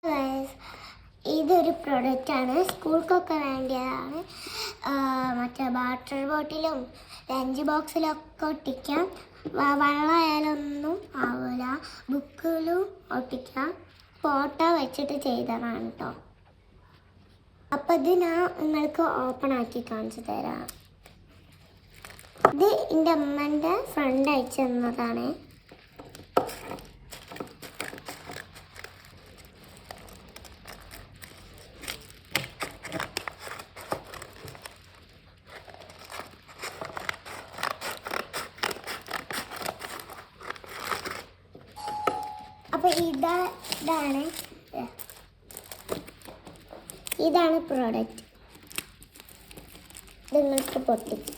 Guys, ഇതൊരു പ്രൊഡക്റ്റാണ്, സ്കൂൾക്കൊക്കെ വേണ്ടിയതാണ്. മറ്റേ വാട്ടർ ബോട്ടിലും ലഞ്ച് ബോക്സിലൊക്കെ ഒട്ടിക്കാം. വെള്ളമായാലൊന്നും ആവില്ല. ബുക്കിലും ഒട്ടിക്കാം. ഫോട്ടോ വെച്ചിട്ട് ചെയ്തതാണ് കേട്ടോ. അപ്പം ഇത് ഞാൻ നിങ്ങൾക്ക് ഓപ്പൺ ആക്കി കാണിച്ചു തരാം. ഇത് എൻ്റെ അമ്മൻ്റെ ഫ്രണ്ട് അയച്ചു തന്നതാണ്. അപ്പോൾ ഇതാണ് പ്രോഡക്റ്റ്. ഇത് നിങ്ങൾക്ക് പൊട്ടിച്ച്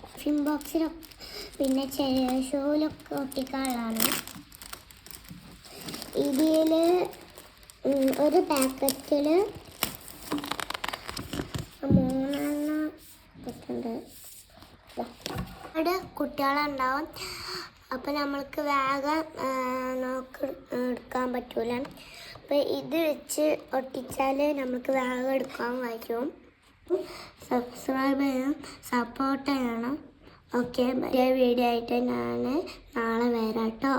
ടിഫിൻ ബോക്സിലൊക്കെ പിന്നെ ഷൂവിലൊക്കെ ഒട്ടിക്കാനുള്ളതാണ്. ഇതിൽ ഒരു പാക്കറ്റിൽ 3 ഉണ്ട്. അവിടെ കുട്ടികളുണ്ടാവും. അപ്പം നമ്മൾക്ക് വേഗം എടുക്കാൻ പറ്റൂല. അപ്പം ഇത് വെച്ച് ഒട്ടിച്ചാൽ നമുക്ക് വേഗം എടുക്കാൻ പറ്റും. സബ്സ്ക്രൈബ് ചെയ്യണം, സപ്പോർട്ട് ചെയ്യണം. ഓക്കെ, പുതിയ വീഡിയോ ആയിട്ട് ഞാൻ നാളെ വരാം കേട്ടോ.